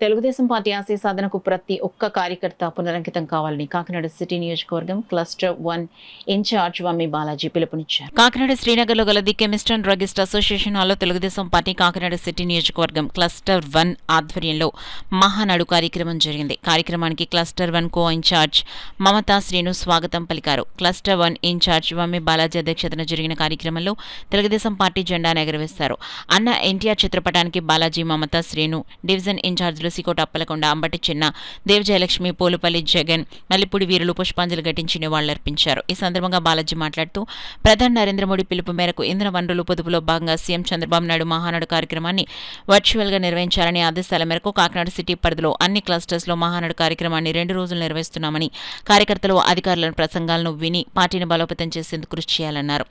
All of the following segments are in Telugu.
తెలుగుదేశం పార్టీ ఆశయ సాధనకు ప్రతి ఒక్క కార్యకర్త పునరంకితం కావాలని కాకినాడ సిటీ నియోజకవర్గం క్లస్టర్ 1 ఇన్ఛార్జ్ వమ్మి బాలాజీ పిలుపునిచ్చారు. కాకినాడ శ్రీనగర్లో గల the chemist and druggist association హాల్లో తెలుగుదేశం పార్టీ కాకినాడ సిటీ నియోజకవర్గం క్లస్టర్ 1 ఆధ్వర్యంలో మహానాడు కార్యక్రమం జరిగింది. కార్యక్రమానికి క్లస్టర్ 1 కో ఇన్ఛార్జ్ మమతా శ్రీను స్వాగతం పలికారు. క్లస్టర్ 1 ఇన్ఛార్జ్ వమ్మి బాలాజీ అధ్యక్షతన జరిగిన కార్యక్రమంలో తెలుగుదేశం పార్టీ జెండాను ఎగురవేశారు. అన్న ఎన్టీఆర్ చిత్రపటానికి బాలాజీ, మమతా శ్రీను, డివిజన్ ఇన్ఛార్జీలు సికోట అప్పలకొండ, అంబటి చిన్న, దేవజయలక్ష్మి, పోలుపల్లి జగన్, మల్లిపూడి వీరులు పుష్పాంజలి ఘటించి నివాళులర్పించారు. ఈ సందర్భంగా బాలాజీ మాట్లాడుతూ ప్రధాని నరేంద్ర మోడీ పిలుపు మేరకు ఇంధన వనరుల పొదుపులో భాగంగా సీఎం చంద్రబాబు నాయుడు మహానాడు కార్యక్రమాన్ని వర్చువల్ గా నిర్వహించాలని ఆదేశాల మేరకు కాకినాడ సిటీ పరిధిలో అన్ని క్లస్టర్స్ లో మహానాడు కార్యక్రమాన్ని 2 రోజులు నిర్వహిస్తున్నామని, కార్యకర్తలు అధికారుల ప్రసంగాలను విని పార్టీని బలోపేతం చేసేందుకు కృషి చేయాలన్నారు.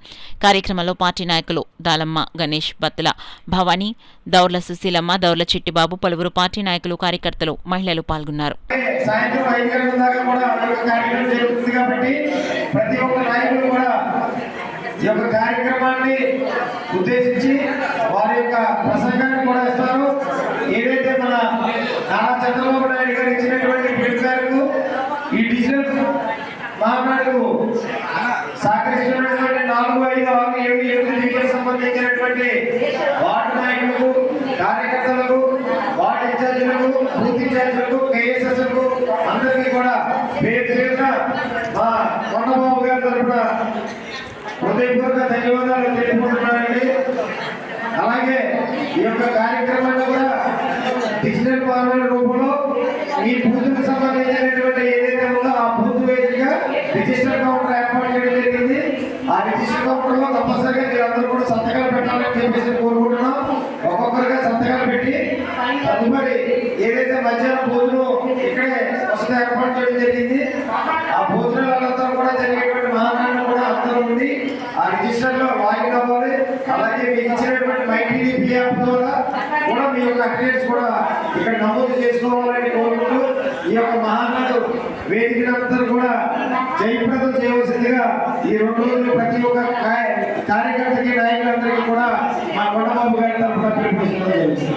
కార్యక్రమంలో పార్టీ నాయకులు దాలమ్మ, గణేష్, బత్తుల భవానీ, దౌర్ల సుశీలమ్మ, దౌర్ల చిట్టిబాబు, పలువురు పార్టీ నాయకులు, కార్యకర్తలు, మహిళలు పాల్గొన్నారు. ఈ యొక్క కార్యక్రమాన్ని ఉద్దేశించి వారి యొక్క ప్రసంగాన్ని కూడా ఇస్తారు. ఏదైతే మన నారా చంద్రబాబు నాయుడు గారు ఇచ్చినటువంటి పిలుపు మేరకు ఈ డిజిటల్ మహానాడుకు సహకరిస్తున్నటువంటి 4, 5, 6, 7, 8 డివిజన్ సంబంధించినటువంటి వార్డు నాయకులకు, కార్యకర్తలకు, వార్డు ఇన్ఛార్జీలకు, బూత్ ఇన్ఛార్జీలకు, కేఎస్ఎస్లకు అందరికీ కూడా పేరు పేరున మా కొండబాబు గారి తరఫున హృదయపూర్వక ధన్యవాదాలు తెలుపుకుంటున్నానండి. అలాగే ఈ యొక్క కార్యక్రమాన్ని కూడా డిజిటల్ మహానాడు రూపంలో ఈ బూత్కు సంబంధించినటువంటి ఏదైతే ఉందో ఆ బూత్ వేదికగా రిజిస్టర్ కౌంటర్ ఏర్పాటు చేయడం జరిగింది. ఆ రిజిస్టర్ కౌంటర్ లో తప్పనిసరిగా మీరందరూ కూడా సంతకాలు పెట్టాలని చెప్పేసి కోరుకుంటున్నాం. ఒక్కొక్కరిగా సంతకాలు పెట్టి తదుపరి ఏదైతే మధ్యాహ్నం భోజనం ఇక్కడే వసతి ఏర్పాటు చేయడం జరిగింది. ఆ భోజనాలంతా కూడా జరిగేటువంటి మహానాడు కూడా అందరూ ఉంది ఆ రిజిస్టర్ లో లాగిన్ అవ్వాలి. అలాగే మీకు ఇచ్చినటువంటి మైటీడీపీ యాప్ ద్వారా కూడా మీ యొక్క అటెండెన్స్ కూడా ఇక్కడ నమోదు చేసుకోవాలని కోరుకుంటూ ఈ యొక్క మహానాడు వేదికలందరూ కూడా జయప్రదం చేయవలసిందిగా ఈ 2 రోజులు ప్రతి ఒక్క కార్యకర్తకి, నాయకులందరికీ కూడా మా కొండబాబు గారి తరఫున పిలుపునిస్తున్నాం.